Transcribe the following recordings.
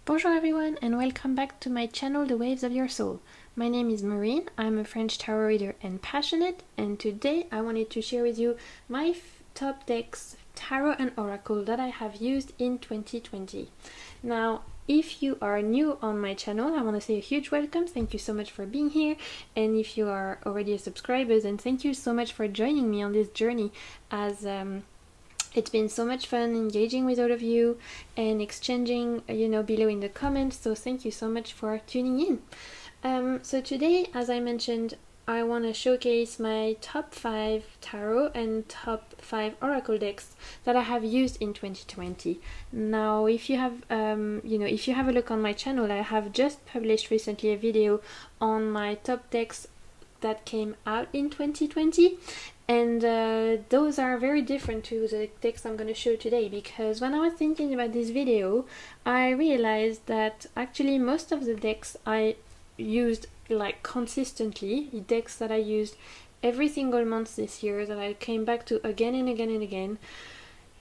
Bonjour everyone and welcome back to my channel The Waves of Your Soul. My name is Maureen, I'm a French tarot reader and passionate, and today I wanted to share with you my top decks, tarot and oracle that I have used in 2020. Now, if you are new on my channel, I want to say a huge welcome, thank you so much for being here, and if you are already a subscriber, then thank you so much for joining me on this journey, as it's been so much fun engaging with all of you and exchanging, below in the comments. So thank you so much for tuning in. So today, as I mentioned, I want to showcase my top 5 tarot and top 5 oracle decks that I have used in 2020. Now, if you have, if you have a look on my channel, I have just published recently a video on my top decks that came out in 2020. And those are very different to the decks I'm going to show today, because when I was thinking about this video, I realized that actually most of the decks I used like consistently, the decks that I used every single month this year, that I came back to again and again and again,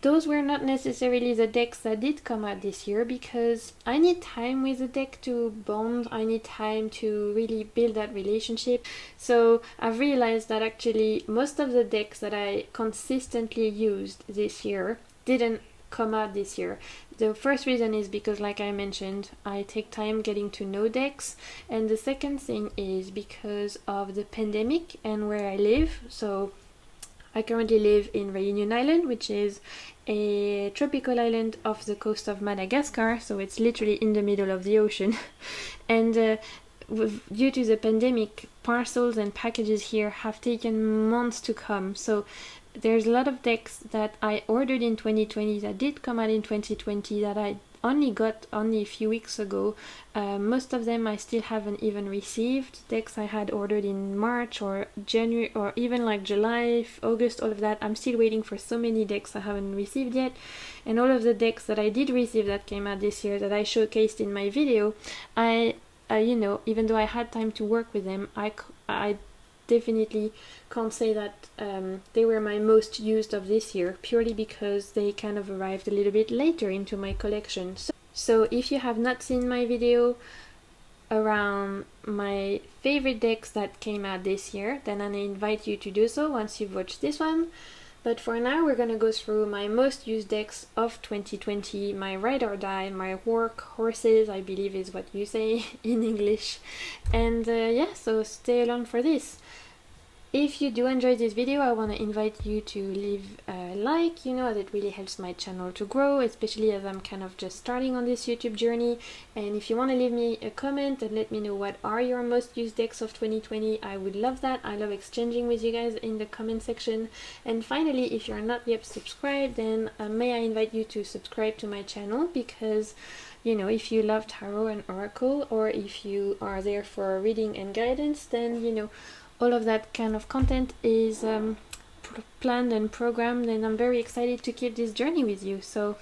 those were not necessarily the decks that did come out this year, because I need time with the deck to bond, I need time to really build that relationship. So I've realized that actually most of the decks that I consistently used this year didn't come out this year. The first reason is because, like I mentioned, I take time getting to know decks, and the second thing is because of the pandemic and where I live. So I currently live in Reunion Island, which is a tropical island off the coast of Madagascar, so it's literally in the middle of the ocean. And due to the pandemic, parcels and packages here have taken months to come. So there's a lot of decks that I ordered in 2020 that did come out in 2020 that I only got a few weeks ago. Most of them I still haven't even received. Decks I had ordered in March or January or even like July, August, all of that. I'm still waiting for so many decks I haven't received yet. And all of the decks that I did receive that came out this year that I showcased in my video, even though I had time to work with them, I definitely can't say that they were my most used of this year, purely because they kind of arrived a little bit later into my collection. So if you have not seen my video around my favorite decks that came out this year, then I invite you to do so once you've watched this one. But for now, we're gonna go through my most used decks of 2020, my ride or die, my workhorses, I believe is what you say in English. And so stay along for this. If you do enjoy this video, I want to invite you to leave a like, as it really helps my channel to grow, especially as I'm kind of just starting on this YouTube journey. And if you want to leave me a comment and let me know what are your most used decks of 2020, I would love that. I love exchanging with you guys in the comment section. And finally, if you're not yet subscribed, then may I invite you to subscribe to my channel, because if you love tarot and oracle, or if you are there for reading and guidance, then all of that kind of content is planned and programmed, and I'm very excited to keep this journey with you. So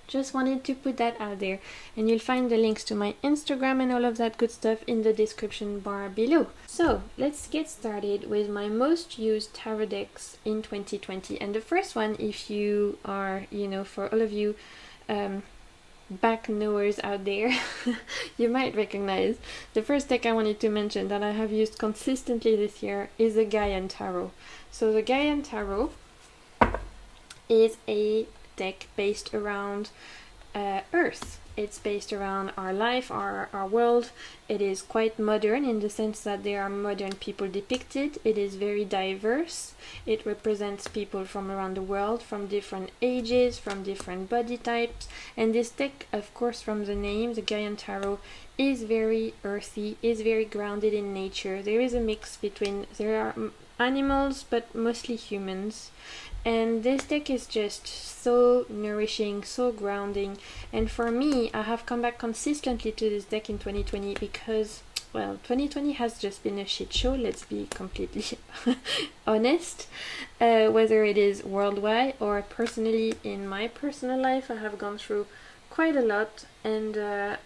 just wanted to put that out there, and you'll find the links to my Instagram and all of that good stuff in the description bar below. So let's get started with my most used tarot decks in 2020. And the first one, if you are, for all of you back knowers out there, you might recognize the first deck I wanted to mention that I have used consistently this year is the Gaea Tarot. So the Gaea Tarot is a deck based around Earth. It's based around our life, our world. It is quite modern in the sense that there are modern people depicted. It is very diverse. It represents people from around the world, from different ages, from different body types. And this deck, of course, from the name, the Gaea Tarot, is very earthy, is very grounded in nature. There is a mix between, there are animals, but mostly humans. And this deck is just so nourishing, so grounding. And for me, I have come back consistently to this deck in 2020 because, well, 2020 has just been a shit show, let's be completely honest. Whether it is worldwide or personally in my personal life, I have gone through quite a lot, and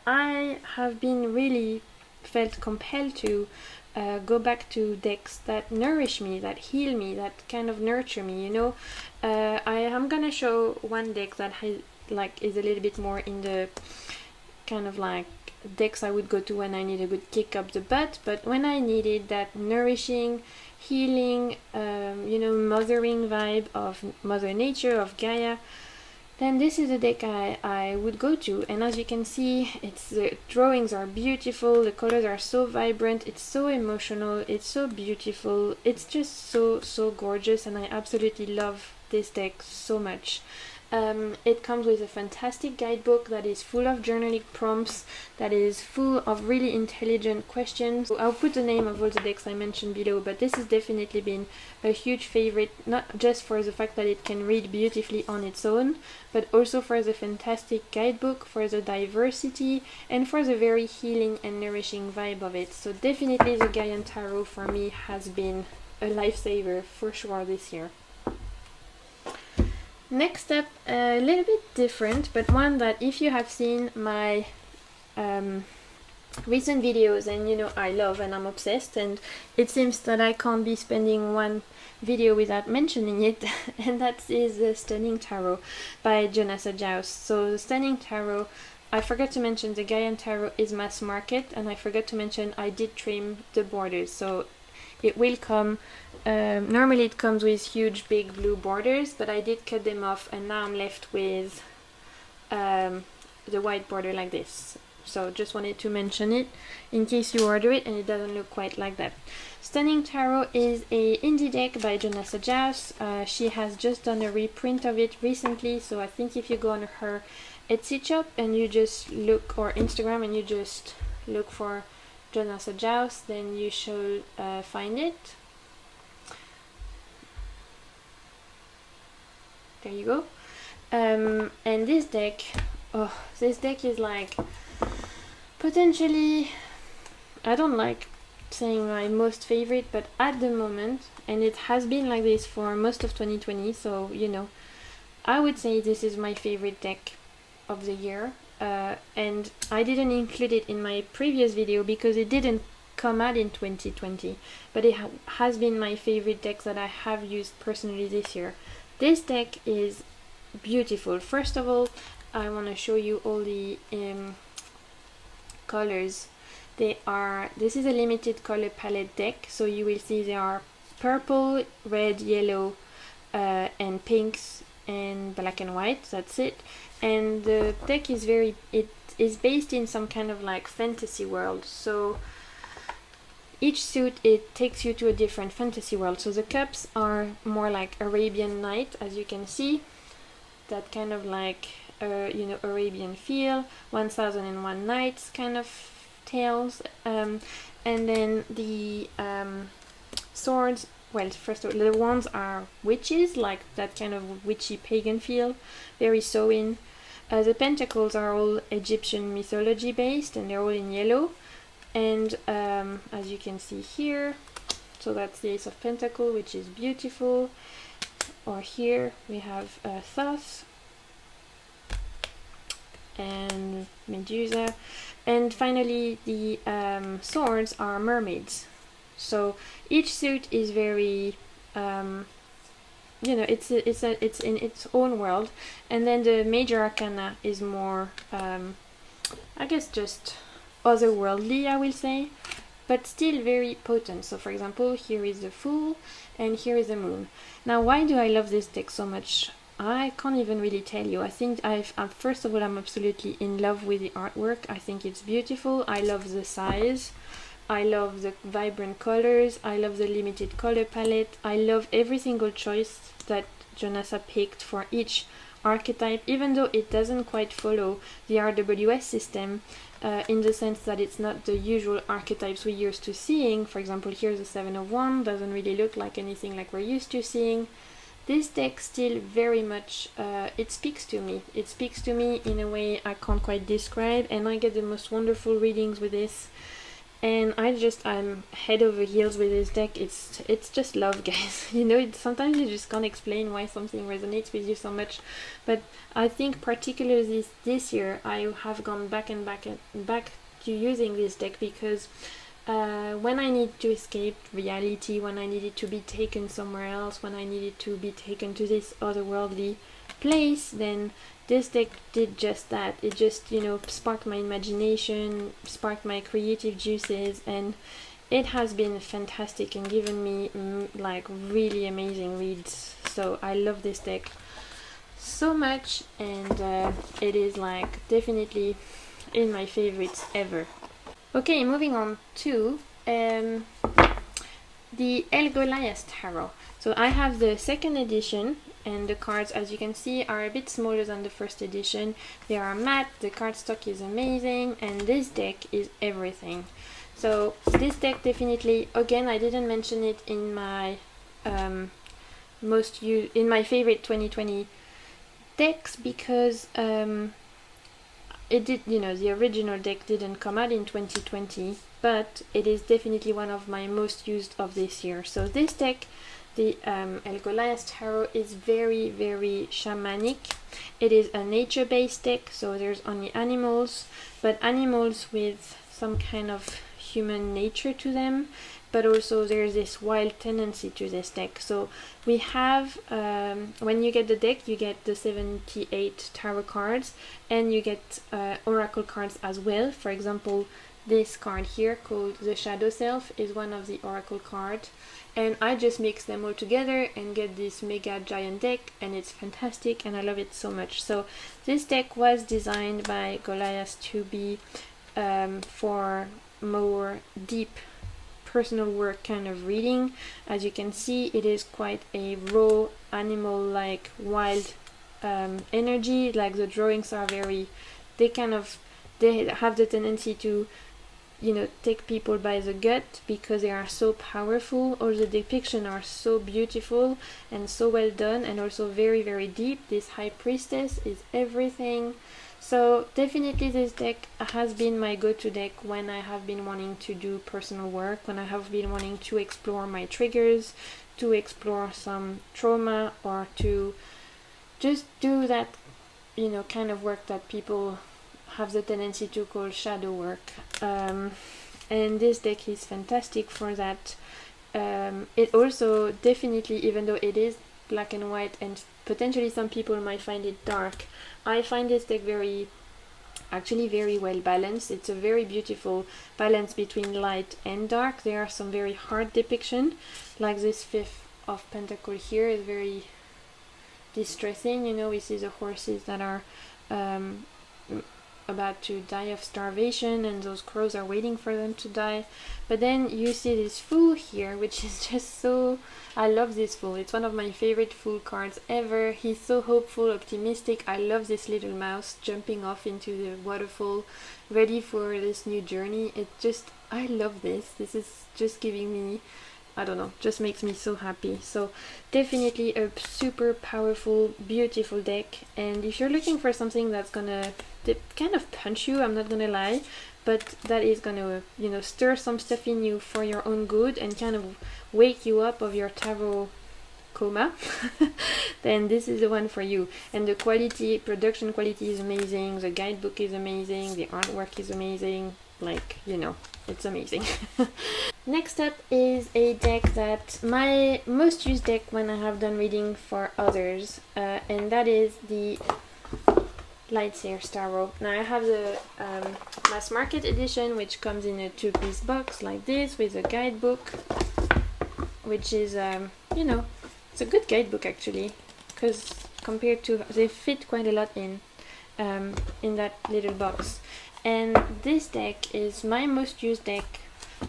I have been really felt compelled to go back to decks that nourish me, that heal me, that kind of nurture me, I am gonna show one deck that has, is a little bit more in the kind of like decks I would go to when I need a good kick up the butt, but when I needed that nourishing, healing, you know, mothering vibe of Mother Nature, of Gaia, then this is a deck I would go to. And as you can see, the drawings are beautiful, the colors are so vibrant, it's so emotional, it's so beautiful, it's just so gorgeous, and I absolutely love this deck so much. It comes with a fantastic guidebook that is full of journaling prompts, that is full of really intelligent questions. I'll put the name of all the decks I mentioned below, but this has definitely been a huge favorite, not just for the fact that it can read beautifully on its own, but also for the fantastic guidebook, for the diversity, and for the very healing and nourishing vibe of it. So definitely the Gaea Tarot for me has been a lifesaver for sure this year. Next up, a little bit different, but one that if you have seen my recent videos, and you know I love and I'm obsessed, and it seems that I can't be spending one video without mentioning it, and that is the Stunning Tarot by Jonas Ajaus. So the Stunning Tarot, I forgot to mention the Gaea Tarot is mass market, and I forgot to mention I did trim the borders, so it will come, normally it comes with huge big blue borders, but I did cut them off, and now I'm left with the white border like this. So just wanted to mention it in case you order it and it doesn't look quite like that. Stunning Tarot is a indie deck by Jonas Ajaus. She has just done a reprint of it recently, so I think if you go on her Etsy shop and you just look, or Instagram, and you just look for Jonas Ajaus, then you should find it. There you go. And this deck, this deck is like potentially, I don't like saying my most favorite, but at the moment, and it has been like this for most of 2020, so you know, I would say this is my favorite deck of the year. And I didn't include it in my previous video because it didn't come out in 2020, but it has been my favorite deck that I have used personally this year. This deck is beautiful. First of all, I want to show you all the colors. This is a limited color palette deck, so you will see there are purple, red, yellow, and pinks, and black and white. That's it. And the deck is it is based in some kind of like fantasy world. So each suit, it takes you to a different fantasy world. So the cups are more like Arabian Night, as you can see. That kind of like you know, Arabian feel, 1001 Nights kind of tales. And then the swords, well, first of all, the wands are witches, like that kind of witchy pagan feel, very sewing. The pentacles are all Egyptian mythology based, and they're all in yellow. And as you can see here, so that's the Ace of Pentacles, which is beautiful. Or here we have Thoth and Medusa. And finally the swords are mermaids. So each suit is very you know, it's in its own world. And then the major arcana is more I guess just otherworldly, I will say, but still very potent. So for example, here is the Fool and here is the Moon. Now, why do I love this deck so much? I can't even really tell you. I think first of all, I'm absolutely in love with the artwork. I think it's beautiful. I love the size. I love the vibrant colors. I love the limited color palette. I love every single choice that Jonas picked for each archetype, even though it doesn't quite follow the RWS system, in the sense that it's not the usual archetypes we're used to seeing. For example, here's the Seven of Wands, doesn't really look like anything like we're used to seeing. This deck still very much, it speaks to me. It speaks to me in a way I can't quite describe, and I get the most wonderful readings with this. And I'm head over heels with this deck. It's just love, guys. You know, sometimes you just can't explain why something resonates with you so much. But I think particularly this year, I have gone back to using this deck because when I need to escape reality, when I needed to be taken somewhere else, when I needed to be taken to this otherworldly place, then this deck did just that. It just, you know, sparked my imagination, sparked my creative juices, and it has been fantastic and given me like really amazing reads. So I love this deck so much, and it is like definitely in my favorites ever. Okay, moving on to the Goliath Tarot. So I have the second edition, and the cards, as you can see, are a bit smaller than the first edition. They are matte, the cardstock is amazing, and this deck is everything. So this deck definitely, again, I didn't mention it in my in my favorite 2020 decks because it did, you know, the original deck didn't come out in 2020, but it is definitely one of my most used of this year. So this deck, the Goliath Tarot, is very, very shamanic. It is a nature-based deck, so there's only animals, but animals with some kind of human nature to them, but also there's this wild tendency to this deck. So we have, when you get the deck, you get the 78 tarot cards, and you get oracle cards as well. For example, this card here called the Shadow Self is one of the oracle cards, and I just mix them all together and get this mega giant deck, and it's fantastic and I love it so much. So this deck was designed by Goliath to be for more deep personal work kind of reading. As you can see, it is quite a raw, animal-like, wild energy. Like the drawings are very, they have the tendency to, you know, take people by the gut because they are so powerful. All the depictions are so beautiful and so well done, and also very, very deep. This High Priestess is everything. So definitely this deck has been my go-to deck when I have been wanting to do personal work, when I have been wanting to explore my triggers, to explore some trauma, or to just do that, you know, kind of work that people have the tendency to call shadow work. And this deck is fantastic for that. It also definitely, even though it is black and white and potentially some people might find it dark, I find this deck actually very well balanced. It's a very beautiful balance between light and dark. There are some very hard depiction, like this 5th of Pentacle here is very distressing. You know, we see the horses that are about to die of starvation, and those crows are waiting for them to die. But then you see this fool here, which is just so, I love this fool. It's one of my favorite fool cards ever. He's so hopeful, optimistic. I love this little mouse jumping off into the waterfall, ready for this new journey. It just, I love this. This is just giving me, I don't know, just makes me so happy. So definitely a super powerful, beautiful deck. And if you're looking for something that's gonna kind of punch you, I'm not gonna lie, but that is gonna, you know, stir some stuff in you for your own good and kind of wake you up of your tarot coma, then this is the one for you. And the quality, production quality is amazing, the guidebook is amazing, the artwork is amazing, like, you know, it's amazing. Next up is a deck that my most used deck when I have done reading for others, and that is the Lightsayer Tarot. Now I have the mass market edition, which comes in a 2-piece box like this with a guidebook, which is, you know, it's a good guidebook actually, because compared to, they fit quite a lot in that little box. And this deck is my most used deck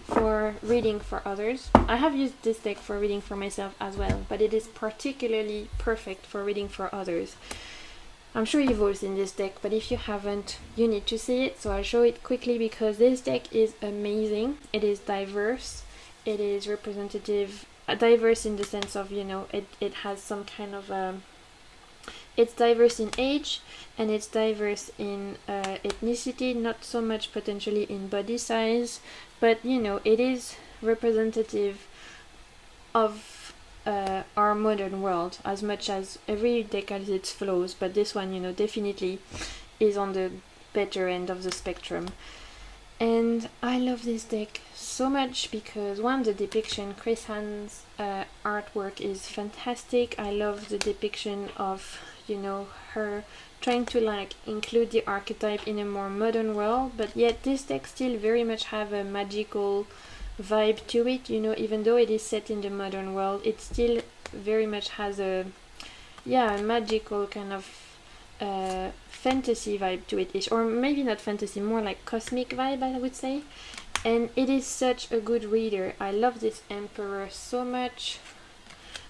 for reading for others. I have used this deck for reading for myself as well, but it is particularly perfect for reading for others. I'm sure you've all seen this deck, but if you haven't, you need to see it, so I'll show it quickly because this deck is amazing. It is diverse, it is representative, diverse in the sense of, you know, it has some kind of, it's diverse in age, and it's diverse in ethnicity, not so much potentially in body size, but, you know, it is representative of our modern world, as much as every deck has its flaws, but this one, you know, definitely is on the better end of the spectrum. And I love this deck so much because, one, the depiction, Chris Han's artwork is fantastic. I love the depiction of you know, her trying to like include the archetype in a more modern world, but yet this deck still very much have a magical vibe to it, you know, even though it is set in the modern world, it still very much has a magical kind of fantasy vibe to it, or maybe not fantasy, more like cosmic vibe, I would say. And it is such a good reader. I love this Emperor so much.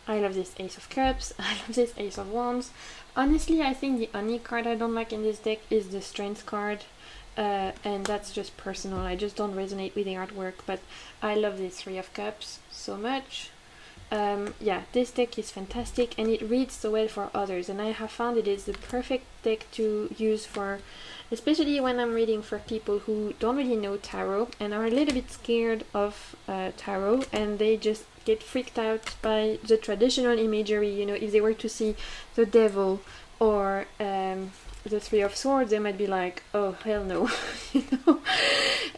I love this Ace of Cups. I love this Ace of Wands. Honestly, I think the only card I don't like in this deck is the Strength card. And that's just personal. I just don't resonate with the artwork. But I love this Three of Cups so much. This deck is fantastic and it reads so well for others, and I have found it is the perfect deck to use for, especially when I'm reading for people who don't really know tarot and are a little bit scared of tarot, and they just get freaked out by the traditional imagery. You know, if they were to see the devil or the Three of Swords, they might be like, oh hell no, you know,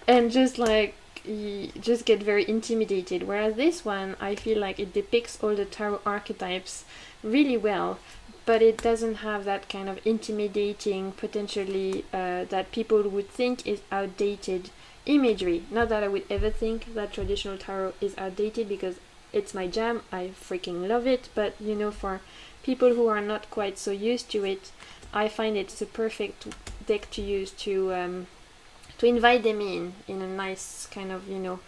and just like you just get very intimidated. Whereas this one, I feel like it depicts all the tarot archetypes really well, but it doesn't have that kind of intimidating, potentially that people would think is outdated imagery. Not that I would ever think that traditional tarot is outdated, because it's my jam, I freaking love it, but you know, for people who are not quite so used to it, I find it's the perfect deck to use to invite them in a nice kind of, you know,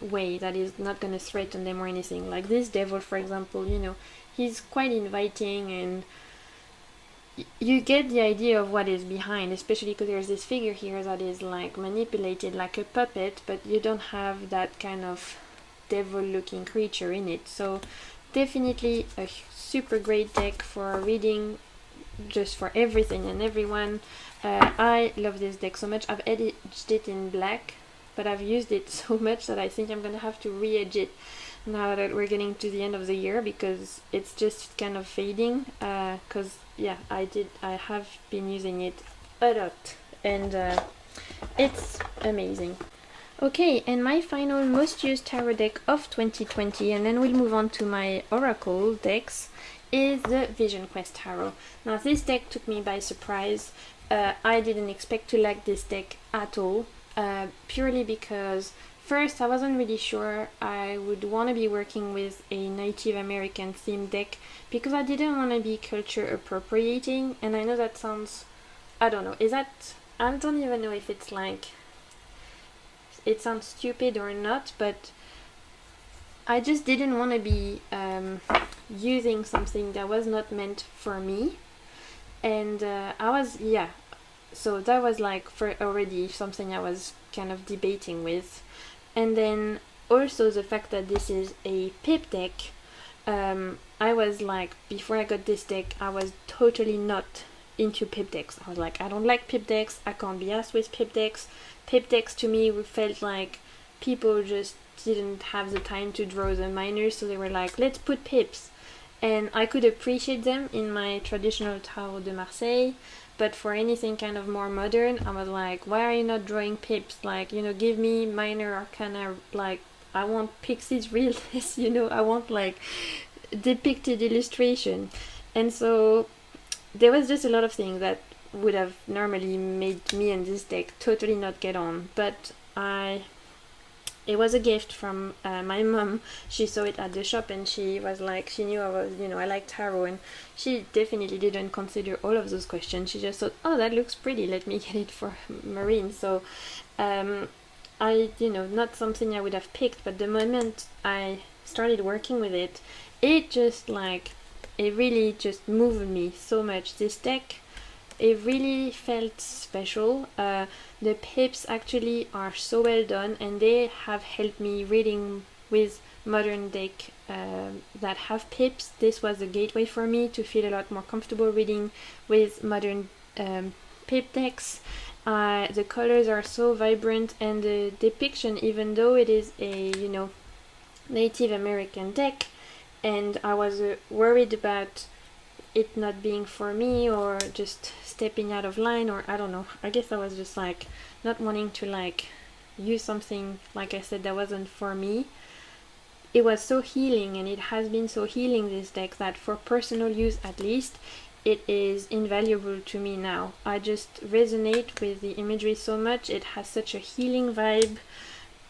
way that is not going to threaten them or anything. Like this devil, for example, you know, he's quite inviting, and you get the idea of what is behind, especially because there's this figure here that is like manipulated like a puppet, but you don't have that kind of devil looking creature in it. So definitely a super great deck for reading, just for everything and everyone. I love this deck so much. I've edged it in black, but I've used it so much that I think I'm gonna have to re-edge it now that we're getting to the end of the year, because it's just kind of fading. Because I have been using it a lot, and it's amazing. Okay, and my final most used tarot deck of 2020, and then we'll move on to my oracle decks, is the Vision Quest Tarot. Now this deck took me by surprise. I didn't expect to like this deck at all, purely because first I wasn't really sure I would want to be working with a Native American themed deck, because I didn't want to be culture appropriating, and I know that sounds, I don't know, I don't even know if it's like, it sounds stupid or not, but I just didn't want to be using something that was not meant for me. And so that was like for already something I was kind of debating with. And then also the fact that this is a pip deck, I was like, before I got this deck, I was totally not into pip decks. I was like, I don't like pip decks, I can't be asked with pip decks. Pip decks to me felt like people just didn't have the time to draw the minors, so they were like, let's put pips. And I could appreciate them in my traditional Tarot de Marseille, but for anything kind of more modern, I was like, why are you not drawing pips? Like, you know, give me minor arcana, like, I want pixies realist, you know, I want like depicted illustration. And so there was just a lot of things that would have normally made me and this deck totally not get on, but it was a gift from my mom. She saw it at the shop and she was like, she knew I was, you know, I like tarot, and she definitely didn't consider all of those questions. She just thought, oh, that looks pretty, let me get it for Marine. So I, you know, not something I would have picked, but the moment I started working with it, it just like, it really just moved me so much. This deck, it really felt special. The pips actually are so well done, and they have helped me reading with modern deck that have pips. This was a gateway for me to feel a lot more comfortable reading with modern pip decks. The colors are so vibrant, and the depiction, even though it is a, you know, Native American deck, and I was worried about it not being for me or just stepping out of line, or I don't know, I guess I was just like not wanting to like use something, like I said, that wasn't for me. It was so healing, and it has been so healing, this deck, that for personal use at least, it is invaluable to me now. I just resonate with the imagery so much. It has such a healing vibe.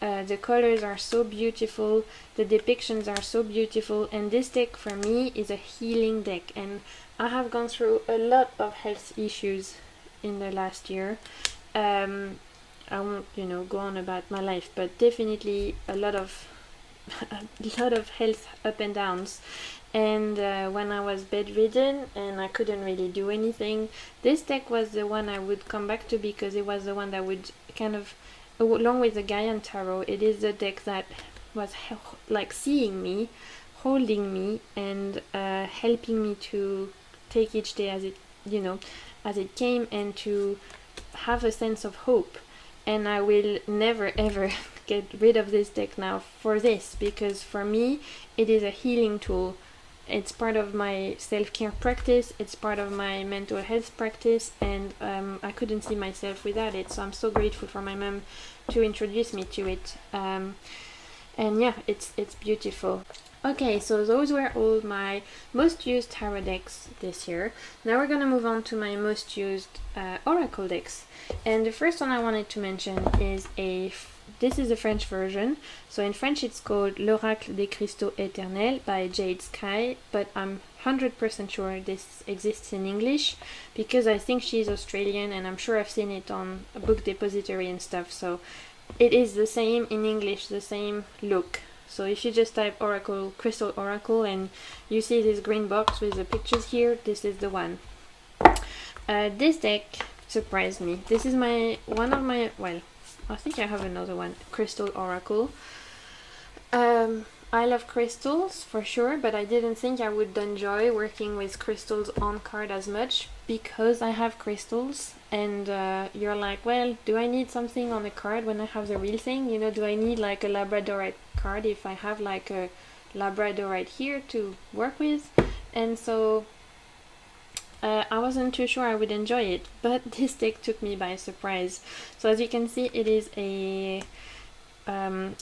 The colors are so beautiful, the depictions are so beautiful, and this deck for me is a healing deck. And I have gone through a lot of health issues in the last year. I won't, go on about my life, but definitely a lot of health up and downs. And when I was bedridden and I couldn't really do anything, this deck was the one I would come back to, because it was the one that would kind of, along with the Gaea Tarot, it is the deck that was like seeing me, holding me, and helping me to take each day as it came, and to have a sense of hope. And I will never ever get rid of this deck now for this, because for me it is a healing tool. It's part of my self-care practice, it's part of my mental health practice, and I couldn't see myself without it. So I'm so grateful for my mom to introduce me to it. And yeah, it's beautiful. Okay, so those were all my most used tarot decks this year. Now we're gonna move on to my most used oracle decks. And the first one I wanted to mention is this is the French version. So in French it's called L'Oracle des Cristaux Éternels by Jade Sky, but I'm 100% sure this exists in English, because I think she's Australian and I'm sure I've seen it on a book depository and stuff. So it is the same in English, the same look. So if you just type Oracle, Crystal Oracle, and you see this green box with the pictures here, this is the one. This deck surprised me. This is one of my, well, I think I have another one, Crystal Oracle. I love crystals for sure, but I didn't think I would enjoy working with crystals on card as much, because I have crystals. And you're like, well, do I need something on a card when I have the real thing? Do I need like a Labradorite card if I have like a Labradorite here to work with? And so I wasn't too sure I would enjoy it, but this deck took me by surprise. So as you can see, it is a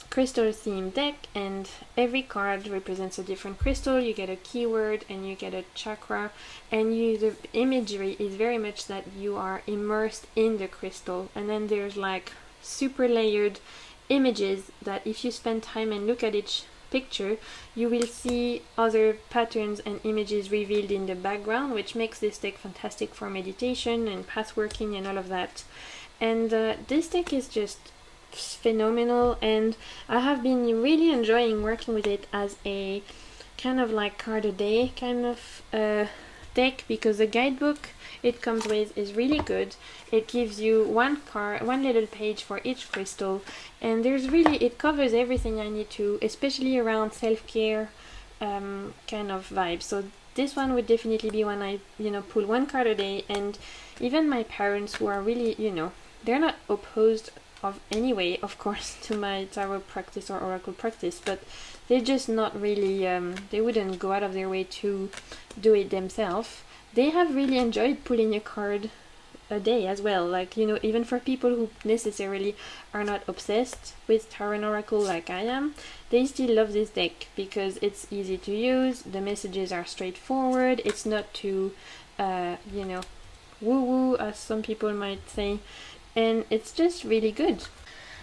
crystal themed deck, and every card represents a different crystal. You get a keyword and you get a chakra, and the imagery is very much that you are immersed in the crystal. And then there's like super layered images that if you spend time and look at each picture, you will see other patterns and images revealed in the background, which makes this deck fantastic for meditation and path working and all of that. And this deck is just phenomenal, and I have been really enjoying working with it as a kind of like card a day kind of deck, because the guidebook it comes with is really good. It gives you one little page for each crystal, and it covers everything I need to, especially around self-care kind of vibe. So this one would definitely be when I pull one card a day. And even my parents, who are really they're not opposed anyway, of course, to my tarot practice or oracle practice, but they're just not really, they wouldn't go out of their way to do it themselves. They have really enjoyed pulling a card a day as well, like, even for people who necessarily are not obsessed with tarot and oracle like I am, they still love this deck because it's easy to use, the messages are straightforward, it's not too, woo-woo, as some people might say, and it's just really good.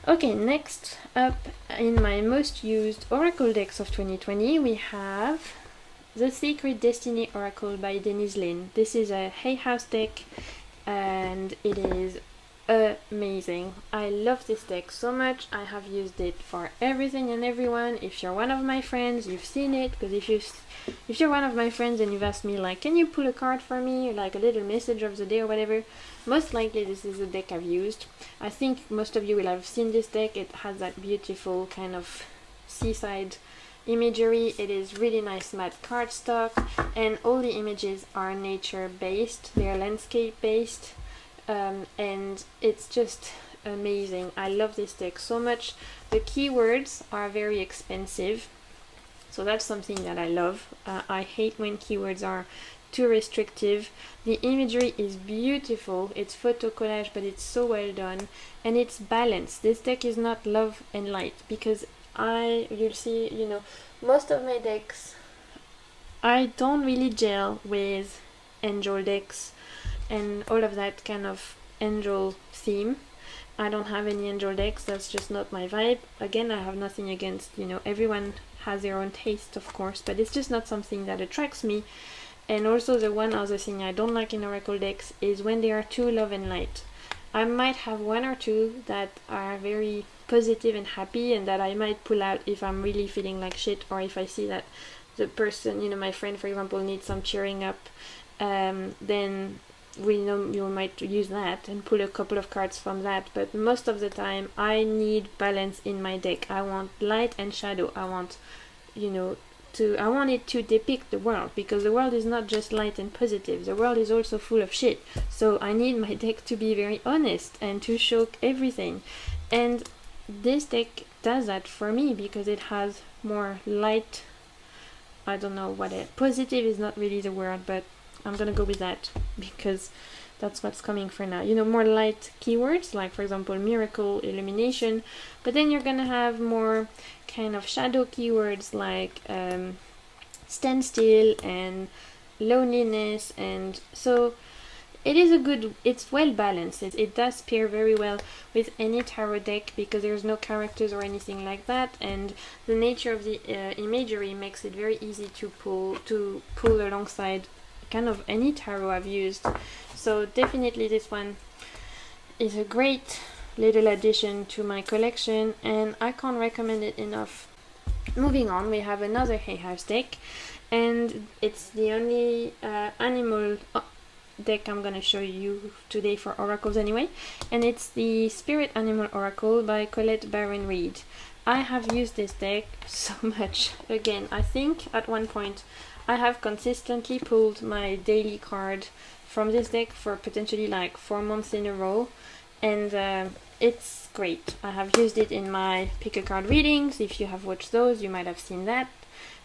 Okay, next up in my most used oracle decks of 2020, we have The Secret Destiny Oracle by Denise Linn. This is a Hay House deck, and it is amazing. I love this deck so much. I have used it for everything and everyone. If you're one of my friends, you've seen it, because if you're one of my friends and you've asked me like, can you pull a card for me, like a little message of the day or whatever, most likely this is the deck I've used. I think most of you will have seen this deck. It has that beautiful kind of seaside imagery. It is really nice matte cardstock, and all the images are nature based, they are landscape based, and it's just amazing. I love this deck so much. The keywords are very expensive, so that's something that I love. I hate when keywords are too restrictive. The imagery is beautiful, it's photo collage, but it's so well done, and it's balanced. This deck is not love and light, because you'll see, most of my decks, I don't really gel with angel decks and all of that kind of angel theme. I don't have any angel decks, that's just not my vibe. Again, I have nothing against, you know, everyone has their own taste, of course, but it's just not something that attracts me. And also the one other thing I don't like in oracle decks is when they are too love and light. I might have one or two that are very positive and happy and that I might pull out if I'm really feeling like shit, or if I see that the person, you know, my friend for example, needs some cheering up, then we know you might use that and pull a couple of cards from that. But most of the time I need balance in my deck. I want light and shadow. I want, you know, I want it to depict the world, because the world is not just light and positive, the world is also full of shit. So I need my deck to be very honest and to show everything, and this deck does that for me because it has more light, I don't know what it, positive is not really the word, but I'm gonna go with that because that's what's coming for now. You know, more light keywords, like for example miracle, illumination, but then you're gonna have more kind of shadow keywords like stand still and loneliness, and so it is a good, it's well balanced. It does pair very well with any tarot deck because there's no characters or anything like that, and the nature of the imagery makes it very easy to pull alongside kind of any tarot I've used. So definitely this one is a great little addition to my collection and I can't recommend it enough. Moving on, we have another Hay House deck, and it's the only animal deck I'm gonna show you today for oracles anyway, and it's the Spirit Animal Oracle by Colette Baron Reid. I have used this deck so much. Again, I think at one point I have consistently pulled my daily card from this deck for potentially like 4 months in a row, and it's great. I have used it in my pick a card readings. If you have watched those, you might have seen that.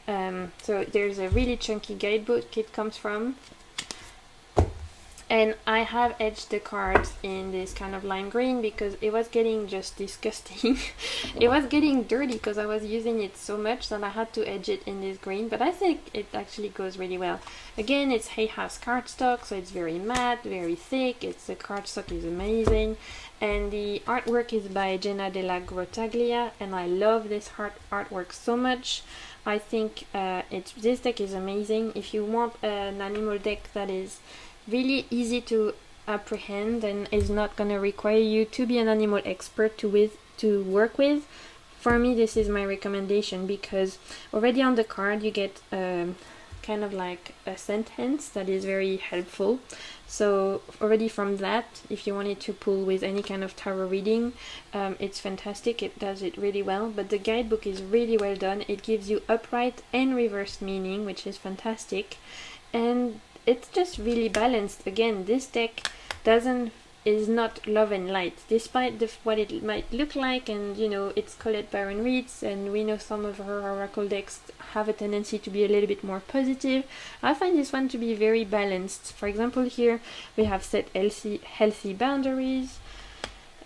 So there's a really chunky guidebook it comes from, and I have edged the cards in this kind of lime green because it was getting just disgusting. It was getting dirty because I was using it so much that I had to edge it in this green, but I think it actually goes really well. Again, it's Hay House cardstock, so it's very matte, very thick. The cardstock is amazing, and the artwork is by Jenna della Grottaglia, and I love this artwork so much. I think this deck is amazing. If you want an animal deck that is really easy to apprehend and is not going to require you to be an animal expert to work with, for me this is my recommendation, because already on the card you get kind of like a sentence that is very helpful. So already from that, if you wanted to pull with any kind of tarot reading, it's fantastic. It does it really well, but the guidebook is really well done. It gives you upright and reversed meaning, which is fantastic, and it's just really balanced. Again, this deck is not love and light, despite what it might look like, and you know, it's Colette Baron Reid's, and we know some of her oracle decks have a tendency to be a little bit more positive. I find this one to be very balanced. For example, here we have set healthy boundaries,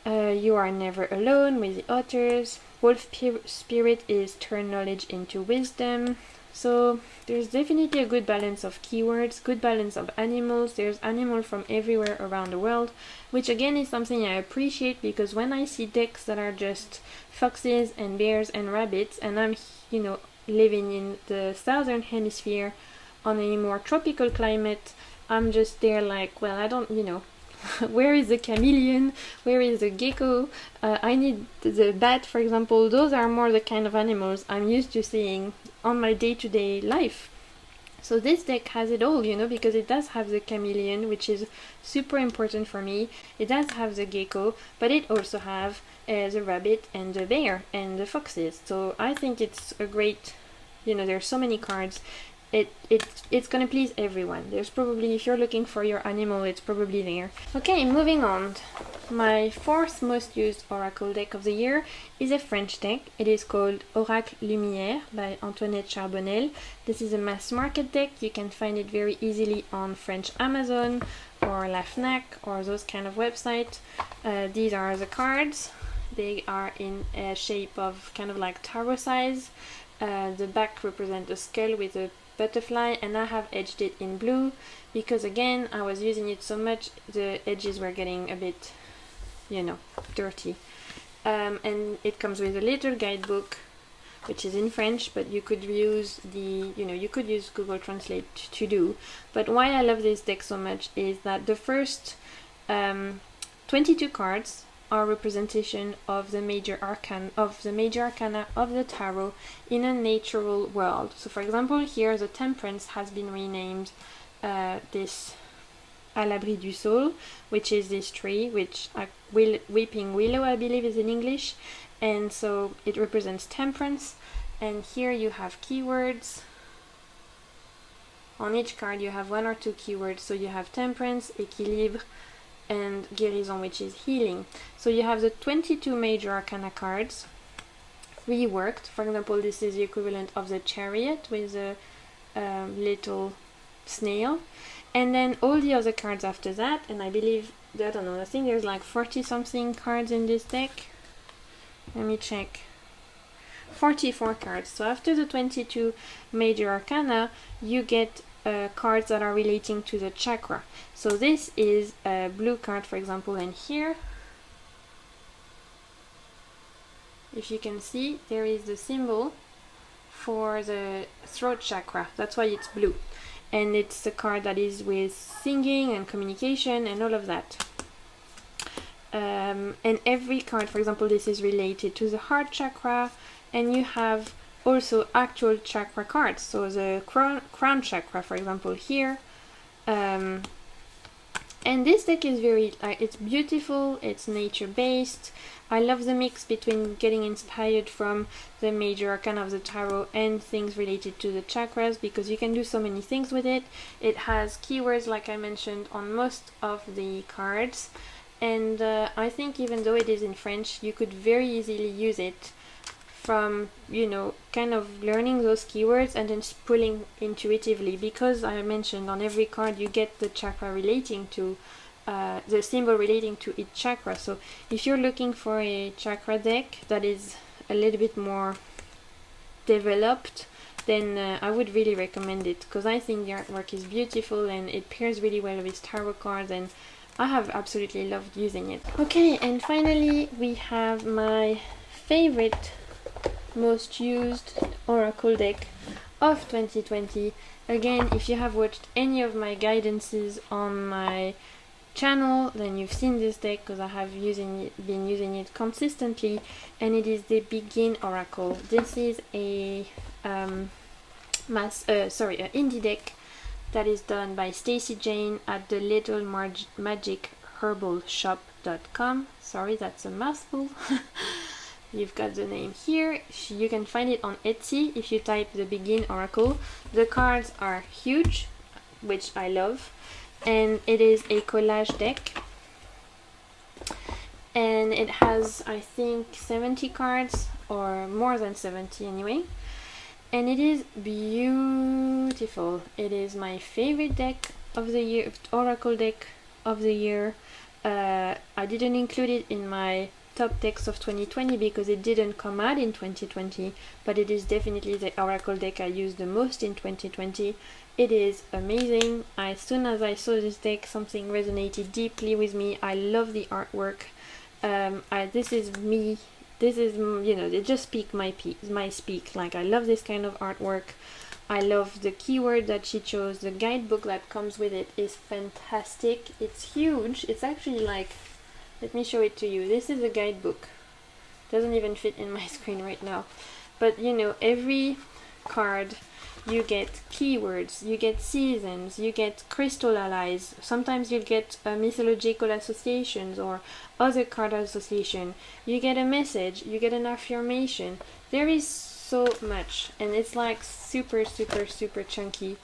you are never alone with the otters, wolf spirit is turn knowledge into wisdom. So there's definitely a good balance of keywords, good balance of animals. There's animals from everywhere around the world, which again is something I appreciate, because when I see decks that are just foxes and bears and rabbits, and I'm, you know, living in the southern hemisphere on a more tropical climate, I'm just there like, well, I don't, you know, where is the chameleon, where is the gecko, I need the bat, for example. Those are more the kind of animals I'm used to seeing on my day-to-day life. So this deck has it all, you know, because it does have the chameleon, which is super important for me. It does have the gecko, but it also have the rabbit and the bear and the foxes. So I think it's a great, you know, there's so many cards. It's gonna please everyone. There's probably, if you're looking for your animal, it's probably there. Okay, moving on. My fourth most used oracle deck of the year is a French deck. It is called Oracle Lumière by Antoinette Charbonnel. This is a mass market deck. You can find it very easily on French Amazon or La Fnac or those kind of websites. These are the cards. They are in a shape of kind of like tarot size. The back represents a skull with a butterfly, and I have edged it in blue because again I was using it so much the edges were getting a bit, you know, dirty. And it comes with a little guidebook which is in French, but you could use you could use Google Translate to do. But why I love this deck so much is that the first 22 cards are representation of the major arcana of the tarot in a natural world. So for example, here the Temperance has been renamed this à l'abri du sol, which is this tree, which weeping willow I believe is in English, and so it represents temperance. And here you have keywords. On each card you have one or two keywords, so you have temperance, équilibre, and guérison, which is healing. So you have the 22 major arcana cards reworked. For example, this is the equivalent of the Chariot with a little snail, and then all the other cards after that. And I believe, I don't know, I think there's like 40 something cards in this deck. Let me check. 44 cards. So after the 22 major arcana, you get cards that are relating to the chakra. So this is a blue card, for example, and here, if you can see, there is the symbol for the throat chakra. That's why it's blue. And it's a card that is with singing and communication and all of that. And every card, for example, this is related to the heart chakra, and you have also actual chakra cards. So the crown chakra, for example, here. And this deck is very, it's beautiful, it's nature-based. I love the mix between getting inspired from the major arcana of the tarot and things related to the chakras, because you can do so many things with it. It has keywords, like I mentioned, on most of the cards. And I think even though it is in French, you could very easily use it from, you know, kind of learning those keywords and then pulling intuitively, because I mentioned on every card you get the chakra relating to, the symbol relating to each chakra. So if you're looking for a chakra deck that is a little bit more developed, then I would really recommend it, because I think the artwork is beautiful and it pairs really well with tarot cards, and I have absolutely loved using it. Okay, and finally we have my favorite, most used oracle deck of 2020. Again, if you have watched any of my guidances on my channel, then you've seen this deck, because I have been using it consistently, and it is the Begin Oracle. This is a an indie deck that is done by Stacy Jane at the Little Magic Herbal Shop.com. Sorry, that's a mouthful. You've got the name here. You can find it on Etsy if you type the Begin Oracle. The cards are huge, which I love, and it is a collage deck, and it has, I think, 70 cards, or more than 70 anyway, and it is beautiful. It is my favorite deck of the year, oracle deck of the year. I didn't include it in my top decks of 2020 because it didn't come out in 2020, but it is definitely the oracle deck I used the most in 2020. It is amazing. As soon as I saw this deck, something resonated deeply with me. I love the artwork. This is me. This is, you know, it just speak my speak. Like, I love this kind of artwork. I love the keyword that she chose. The guidebook that comes with it is fantastic. It's huge. It's actually like, let me show it to you. This is a guidebook. Doesn't even fit in my screen right now. But you know, every card you get keywords, you get seasons, you get crystal allies. Sometimes you get mythological associations or other card association. You get a message, you get an affirmation. There is so much, and it's like super chunky.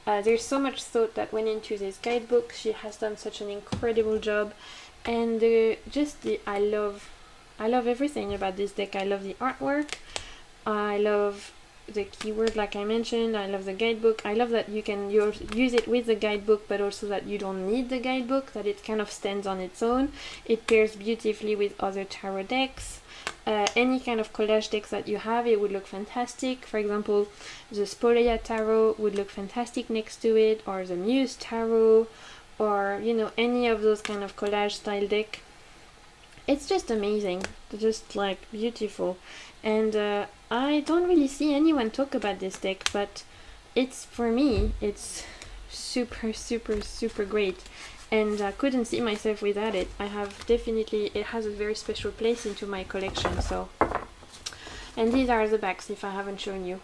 There's so much thought that went into this guidebook. She has done such an incredible job, and I love everything about this deck. I love the artwork. I love the keyword like I mentioned. I love the guidebook. I love that you can use it with the guidebook, but also that you don't need the guidebook, that it kind of stands on its own. It pairs beautifully with other tarot decks. Any kind of collage decks that you have, it would look fantastic. For example, the Gaea Tarot would look fantastic next to it, or the Muse Tarot, or you know, any of those kind of collage style deck. It's just amazing, just like beautiful. And I don't really see anyone talk about this deck, but it's, for me, it's super great, and I couldn't see myself without it. I have definitely, it has a very special place into my collection. So, and these are the backs if I haven't shown you.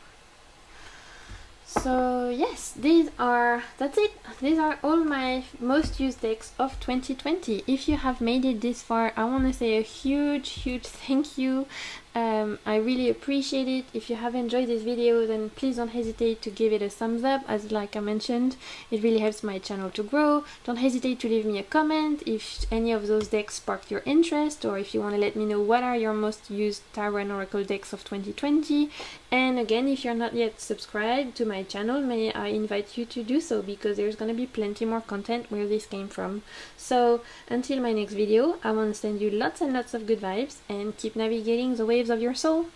So yes, that's it. These are all my most used decks of 2020. If you have made it this far, I want to say a huge thank you. I really appreciate it. If you have enjoyed this video, then please don't hesitate to give it a thumbs up, as like I mentioned, it really helps my channel to grow. Don't hesitate to leave me a comment if any of those decks sparked your interest, or if you want to let me know what are your most used tarot and oracle decks of 2020. And again, if you're not yet subscribed to my channel, may I invite you to do so, because there's gonna be plenty more content where this came from. So until my next video, I want to send you lots and lots of good vibes, and keep navigating the waves of your soul.